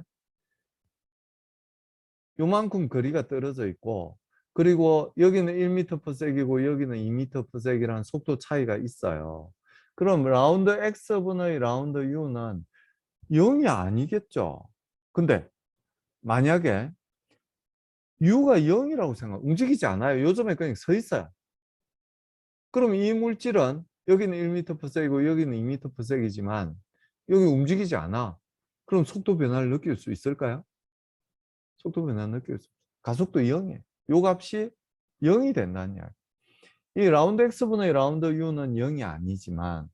요만큼 거리가 떨어져 있고, 그리고 여기는 1m/s이고 여기는 2m/s라는 속도 차이가 있어요. 그럼 라운드 x분의 라운드 u는 0이 아니겠죠. 근데 만약에 u가 0이라고 움직이지 않아요. 요즘에 그냥 서 있어요. 그럼 이 물질은 여기는 1m/s이고 여기는 2m/s이지만 여기 움직이지 않아. 그럼 속도 변화를 느낄 수 있을까요? 속도 변화를 느낄 수 없어요. 가속도 0이에요. 요 값이 0이 된다는 이야기. 이 라운드 x분의 라운드 u는 0이 아니지만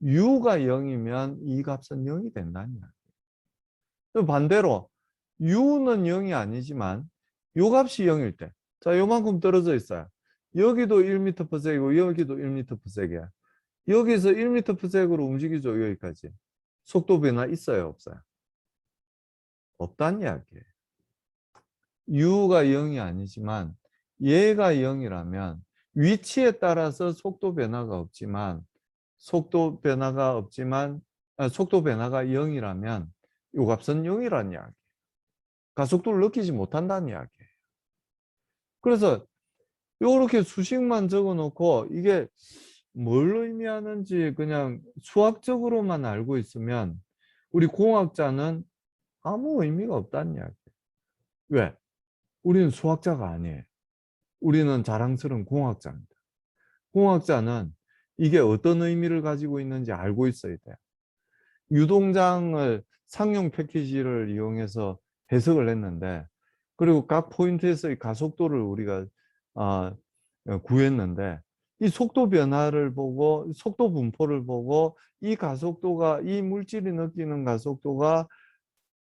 u가 0이면 이 값은 0이 된다는 이야기. 또 반대로 u는 0이 아니지만 요 값이 0일 때, 자, 요만큼 떨어져 있어요. 여기도 1m/s이고 여기도 1m/s이야. 여기서 1m/s로 움직이죠. 여기까지. 속도 변화 있어요, 없어요? 없다는 이야기예요. u가 0이 아니지만 얘가 0이라면 위치에 따라서 속도 변화가 없지만 속도 변화가 0이라면 이 값은 0이라는 이야기. 가속도를 느끼지 못한다는 이야기예요. 그래서 이렇게 수식만 적어 놓고 이게 뭘 의미하는지 그냥 수학적으로만 알고 있으면 우리 공학자는 아무 의미가 없다는 이야기예요. 왜? 우리는 수학자가 아니에요. 우리는 자랑스러운 공학자입니다. 공학자는 이게 어떤 의미를 가지고 있는지 알고 있어야 돼요. 유동장을 상용 패키지를 이용해서 해석을 했는데, 그리고 각 포인트에서의 가속도를 우리가 아, 구했는데, 이 속도 변화를 보고 속도 분포를 보고 이 가속도가, 이 물질이 느끼는 가속도가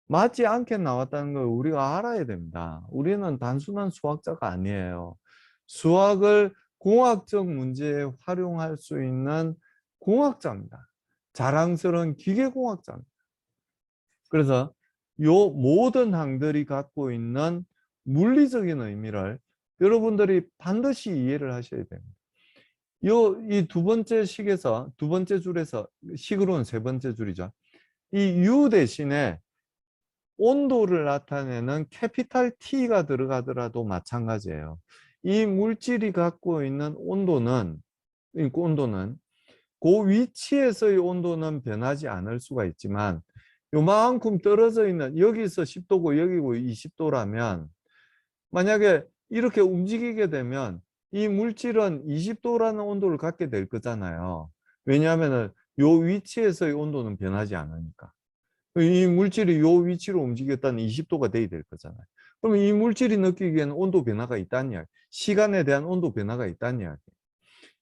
맞지 않게 나왔다는 걸 우리가 알아야 됩니다. 우리는 단순한 수학자가 아니에요. 수학을 공학적 문제에 활용할 수 있는 공학자입니다. 자랑스러운 기계공학자입니다. 그래서 요 모든 항들이 갖고 있는 물리적인 의미를 여러분들이 반드시 이해를 하셔야 됩니다. 이 두 번째 식에서, 두 번째 줄에서, 식으로는 세 번째 줄이죠. 이 U 대신에 온도를 나타내는 캐피탈 T가 들어가더라도 마찬가지예요. 이 물질이 갖고 있는 온도는 그 위치에서의 온도는 변하지 않을 수가 있지만 요만큼 떨어져 있는, 여기서 10도고 여기고 20도라면 만약에 이렇게 움직이게 되면 이 물질은 20도라는 온도를 갖게 될 거잖아요. 왜냐하면 요 위치에서의 온도는 변하지 않으니까. 이 물질이 요 위치로 움직였다는 20도가 돼야 될 거잖아요. 그럼 이 물질이 느끼기에는 온도 변화가 있다는 이야기, 시간에 대한 온도 변화가 있다는 이야기.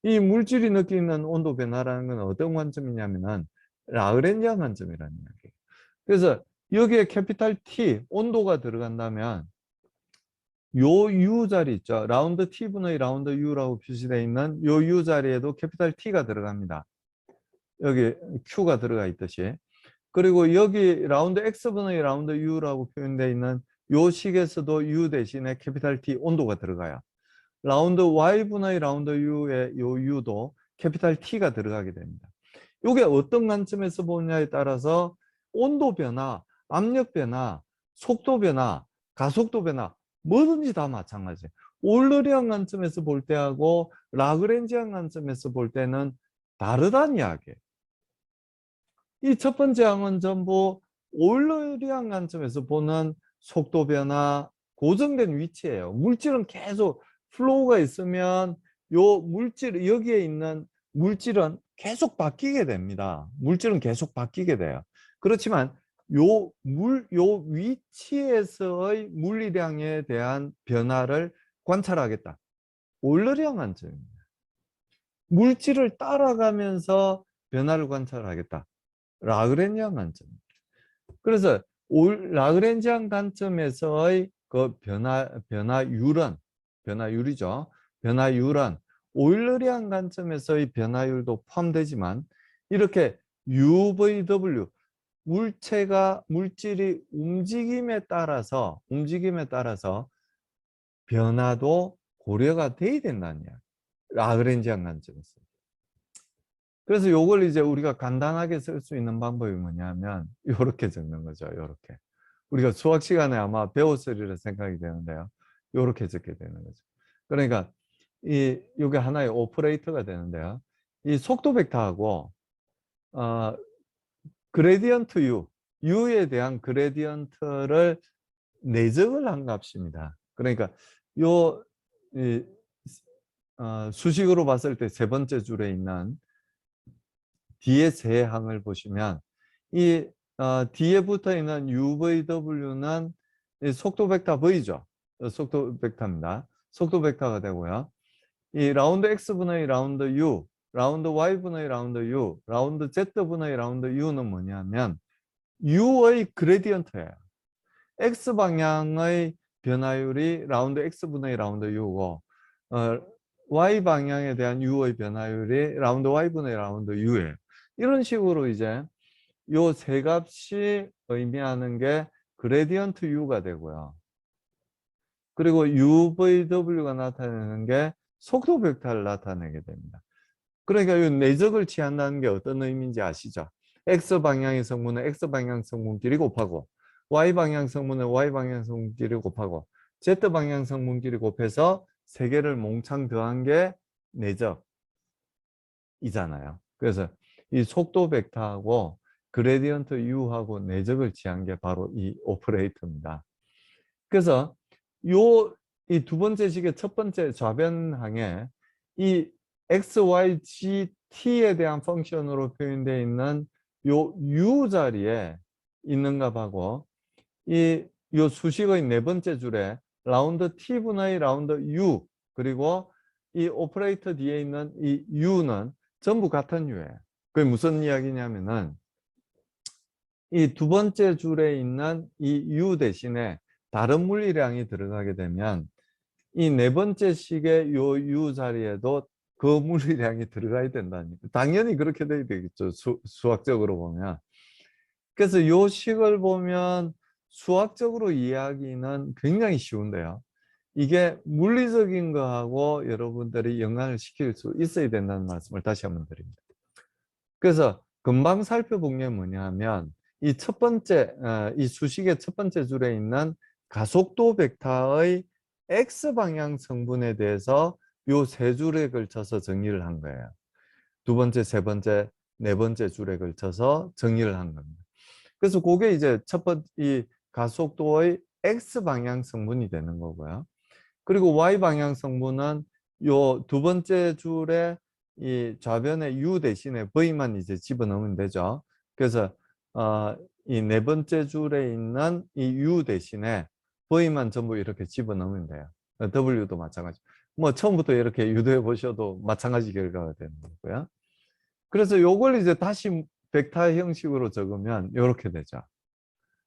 이 물질이 느끼는 온도 변화라는 건 어떤 관점이냐면은 라그랜지안 관점이라는 이야기. 그래서 여기에 캐피탈 T, 온도가 들어간다면 요 U 자리 있죠. 라운드 T분의 라운드 U라고 표시되어 있는 요 U 자리에도 캐피탈 T가 들어갑니다. 여기 Q가 들어가 있듯이. 그리고 여기 라운드 X분의 라운드 U라고 표현되어 있는 요 식에서도 U 대신에 캐피탈 T 온도가 들어가요. 라운드 Y분의 라운드 U의 요 U도 캐피탈 T가 들어가게 됩니다. 이게 어떤 관점에서 보느냐에 따라서 온도 변화, 압력 변화, 속도 변화, 가속도 변화 뭐든지 다 마찬가지예요. 오일러리안 관점에서 볼 때하고 라그랜지안 관점에서 볼 때는 다르다는 이야기예요. 이 첫 번째 항은 전부 오일러리안 관점에서 보는 속도 변화, 고정된 위치예요. 물질은 계속 플로우가 있으면 요 물질, 여기에 있는 물질은 계속 바뀌게 됩니다. 물질은 계속 바뀌게 돼요. 그렇지만 요 위치에서의 물리량에 대한 변화를 관찰하겠다. 오일러리안 관점입니다. 물질을 따라가면서 변화를 관찰하겠다. 라그랜지안 관점입니다. 그래서 라그랜지안 관점에서의 그 변화율이죠. 변화율은 오일러리안 관점에서의 변화율도 포함되지만 이렇게 UVW, 물질이 움직임에 따라서 변화도 고려가 돼야 된다는 이야기. 라그렌지안 관점에서. 그래서 요걸 이제 우리가 간단하게 쓸 수 있는 방법이 뭐냐면 요렇게 적는 거죠. 요렇게. 우리가 수학 시간에 아마 배웠으리라 생각이 되는데요. 요렇게 적게 되는 거죠. 그러니까 요게 하나의 오퍼레이터가 되는데요. 이 속도 벡터하고 그레디언트 U에 대한 그레디언트를 내적을 한 값입니다. 그러니까 요 이, 수식으로 봤을 때 세 번째 줄에 있는 뒤에 세 항을 보시면 이 뒤에 붙어 있는 UVW는 속도 벡터 V죠. 속도 벡터입니다. 속도 벡터가 되고요. 이 라운드 X분의 라운드 U, 라운드 Y분의 라운드 U, 라운드 Z분의 라운드 U는 뭐냐면 U의 그레디언트예요. X방향의 변화율이 라운드 X분의 라운드 U고 Y방향에 대한 U의 변화율이 라운드 Y분의 라운드 U예요. 이런 식으로 이제 요 세 값이 의미하는 게 그레디언트 U가 되고요. 그리고 UVW가 나타내는 게 속도 벡터를 나타내게 됩니다. 그러니까 이 내적을 취한다는 게 어떤 의미인지 아시죠? X방향의 성분은 X방향 성분끼리 곱하고 Y방향 성분은 Y방향 성분끼리 곱하고 Z방향 성분끼리 곱해서 세 개를 몽창 더한 게 내적이잖아요. 그래서 이 속도 벡터하고 그레디언트 U하고 내적을 취한 게 바로 이 오퍼레이터입니다. 그래서 이 두 번째 식의 첫 번째 좌변항에 이 x, y, g, t에 대한 펑션으로 표현되어 있는 요 u 자리에 있는 값하고 요 수식의 네 번째 줄에 라운드 t분의 라운드 u 그리고 이 오퍼레이터 뒤에 있는 이 u는 전부 같은 u예요. 그게 무슨 이야기냐면은 이 두 번째 줄에 있는 이 u 대신에 다른 물리량이 들어가게 되면 이 네 번째 식의 요 u 자리에도 그 물리량이 들어가야 된다니까. 당연히 그렇게 돼야 되겠죠. 수학적으로 보면. 그래서 요 식을 보면 수학적으로 이해하기는 굉장히 쉬운데요. 이게 물리적인 거하고 여러분들이 연관을 시킬 수 있어야 된다는 말씀을 다시 한번 드립니다. 그래서 금방 살펴본 게 뭐냐면 이 첫 번째 이 수식의 첫 번째 줄에 있는 가속도 벡터의 X방향 성분에 대해서 요 세 줄에 걸쳐서 정리를 한 거예요. 두 번째, 세 번째, 네 번째 줄에 걸쳐서 정리를 한 겁니다. 그래서 그게 이제 이 가속도의 X방향 성분이 되는 거고요. 그리고 Y방향 성분은 요 두 번째 줄에 이 좌변에 U 대신에 V만 이제 집어넣으면 되죠. 그래서 이 네 번째 줄에 있는 이 U 대신에 V만 전부 이렇게 집어넣으면 돼요. W도 마찬가지. 뭐 처음부터 이렇게 유도해 보셔도 마찬가지 결과가 되는 거고요. 그래서 요걸 이제 다시 벡터 형식으로 적으면 이렇게 되죠.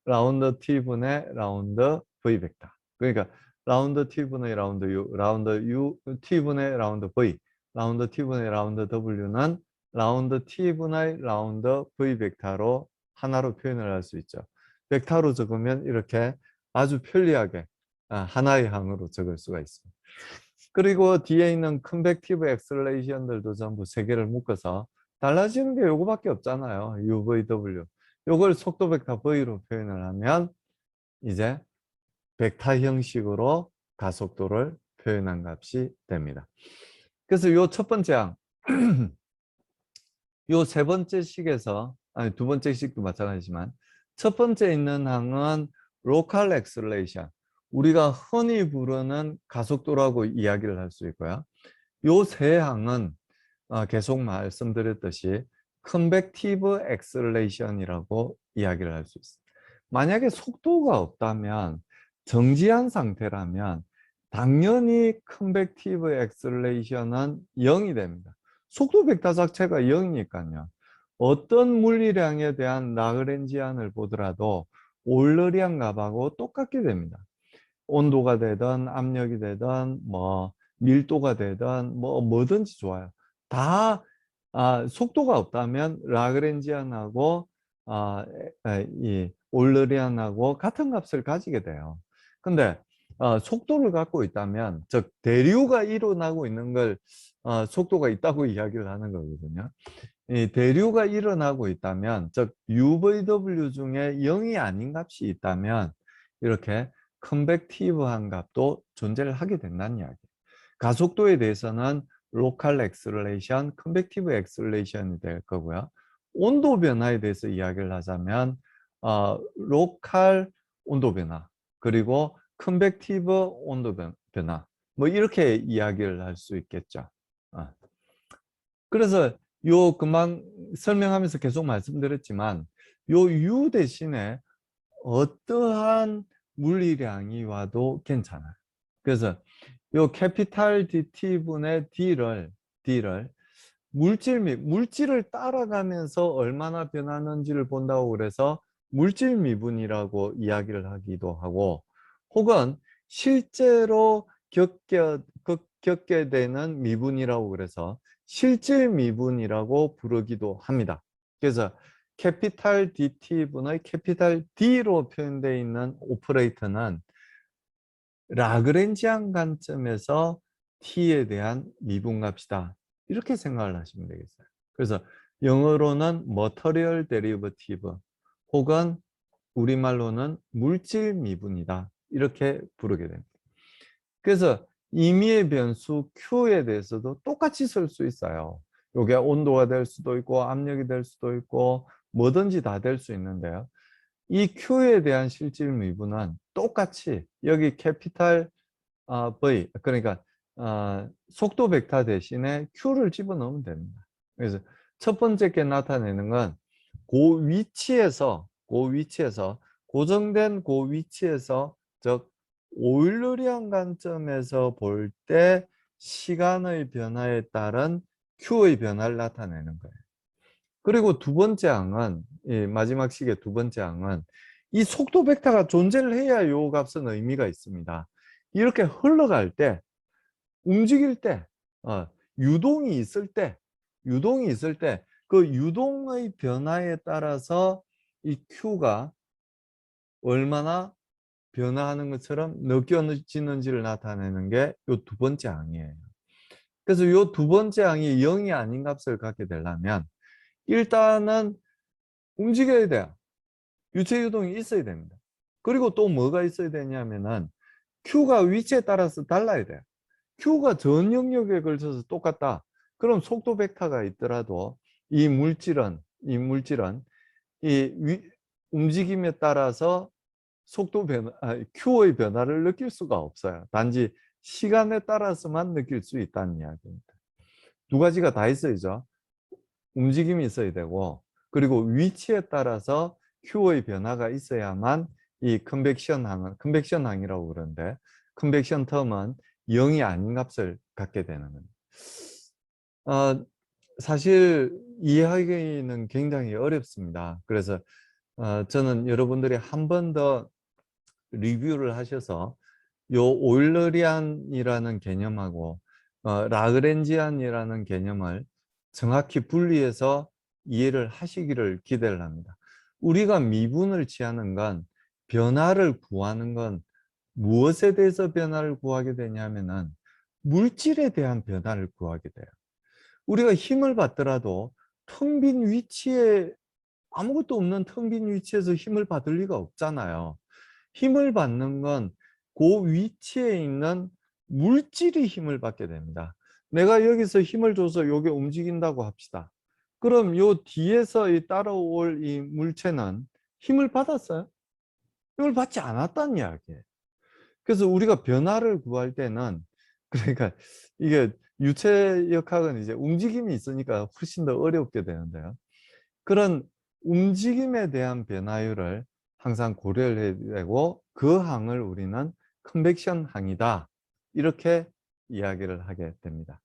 라운드 T분의 라운드 V 벡터. 그러니까 라운드 T분의 라운드 U, 라운드 U, T분의 라운드 V, 라운드 T분의 라운드 W는 라운드 T분의 라운드 V 벡터로 하나로 표현을 할 수 있죠. 벡터로 적으면 이렇게 아주 편리하게 하나의 항으로 적을 수가 있습니다. 그리고 뒤에 있는 컨벡티브 엑셀레이션들도 전부 세 개를 묶어서 달라지는 게 요거밖에 없잖아요. UVW. 요걸 속도 벡터 V로 표현을 하면 이제 벡터 형식으로 가속도를 표현한 값이 됩니다. 그래서 요 첫 번째 항, 요 세 번째 식에서, 아니 두 번째 식도 마찬가지지만 첫 번째 있는 항은 로컬 엑셀레이션, 우리가 흔히 부르는 가속도라고 이야기를 할 수 있고요. 요 세 항은 계속 말씀드렸듯이 컨벡티브 엑셀레이션이라고 이야기를 할 수 있습니다. 만약에 속도가 없다면 정지한 상태라면 당연히 컨벡티브 엑셀레이션은 0이 됩니다. 속도 벡터 자체가 0이니까요. 어떤 물리량에 대한 라그렌지안을 보더라도 올러리안 값하고 똑같게 됩니다. 온도가 되든 압력이 되든 뭐 밀도가 되든 뭐든지 좋아요. 다 속도가 없다면 라그렌지안하고 이 올러리안하고 같은 값을 가지게 돼요. 근데 속도를 갖고 있다면, 즉 대류가 일어나고 있는 걸 속도가 있다고 이야기를 하는 거거든요. 이 대류가 일어나고 있다면, 즉 UVW 중에 0이 아닌 값이 있다면 이렇게 컨벡티브한 값도 존재를 하게 된다는 이야기예요. 가속도에 대해서는 로컬 엑셀레이션, 컨벡티브 엑셀레이션이 될 거고요. 온도 변화에 대해서 이야기를 하자면 로컬 온도 변화, 그리고 컨벡티브 온도 변화, 뭐 이렇게 이야기를 할 수 있겠죠. 그래서 요 금방 설명하면서 계속 말씀드렸지만 요 U 대신에 어떠한 물리량이 와도 괜찮아요. 그래서 요 캐피탈 DT분의 D를 물질을 따라가면서 얼마나 변하는지를 본다고 그래서 물질 미분이라고 이야기를 하기도 하고, 혹은 실제로 겪게 되는 미분이라고 그래서 실질 미분이라고 부르기도 합니다. 그래서 캐피탈 DT분의 캐피탈 D로 표현되어 있는 오퍼레이터는 라그랜지안 관점에서 t에 대한 미분값이다, 이렇게 생각을 하시면 되겠어요. 그래서 영어로는 material derivative, 혹은 우리말로는 물질 미분이다, 이렇게 부르게 됩니다. 그래서 임의의 변수 Q에 대해서도 똑같이 쓸 수 있어요. 이게 온도가 될 수도 있고 압력이 될 수도 있고 뭐든지 다 될 수 있는데요. 이 Q에 대한 실질 미분은 똑같이 여기 캐피탈 V, 그러니까 속도 벡터 대신에 Q를 집어넣으면 됩니다. 그래서 첫 번째 게 나타내는 건 그 위치에서 고정된 그 위치에서, 즉 오일러리안 관점에서 볼 때 시간의 변화에 따른 Q의 변화를 나타내는 거예요. 그리고 두 번째 항은, 이 마지막 식의 두 번째 항은 이 속도 벡터가 존재를 해야 이 값은 의미가 있습니다. 이렇게 흘러갈 때, 움직일 때, 유동이 있을 때, 그 유동의 변화에 따라서 이 Q가 얼마나 변화하는 것처럼 느껴지는지를 나타내는 게 이 두 번째 항이에요. 그래서 이 두 번째 항이 0이 아닌 값을 갖게 되려면 일단은 움직여야 돼요. 유체 유동이 있어야 됩니다. 그리고 또 뭐가 있어야 되냐면은 Q가 위치에 따라서 달라야 돼요. Q가 전 영역에 걸쳐서 똑같다. 그럼 속도 벡터가 있더라도 이 물질은 움직임에 따라서 Q의 변화를 느낄 수가 없어요. 단지 시간에 따라서만 느낄 수 있다는 이야기입니다. 두 가지가 다 있어야죠. 움직임이 있어야 되고, 그리고 위치에 따라서 Q의 변화가 있어야만 이 컨벡션 항이라고 그러는데, 컨벡션 텀은 0이 아닌 값을 갖게 되는 겁니다. 사실 이해하기는 굉장히 어렵습니다. 그래서 저는 여러분들이 한 번 더 리뷰를 하셔서 요 오일러리안이라는 개념하고 라그랜지안이라는 개념을 정확히 분리해서 이해를 하시기를 기대를 합니다. 우리가 미분을 취하는 건, 변화를 구하는 건 무엇에 대해서 변화를 구하게 되냐면은 물질에 대한 변화를 구하게 돼요. 우리가 힘을 받더라도 텅 빈 위치에, 아무것도 없는 텅 빈 위치에서 힘을 받을 리가 없잖아요. 힘을 받는 건 그 위치에 있는 물질이 힘을 받게 됩니다. 내가 여기서 힘을 줘서 이게 움직인다고 합시다. 그럼 요 뒤에서 따라올 이 물체는 힘을 받았어요? 힘을 받지 않았다는 이야기예요. 그래서 우리가 변화를 구할 때는, 그러니까 이게 유체역학은 이제 움직임이 있으니까 훨씬 더 어렵게 되는데요. 그런 움직임에 대한 변화율을 항상 고려를 해야 되고, 그 항을 우리는 컨벡션 항이다, 이렇게 이야기를 하게 됩니다.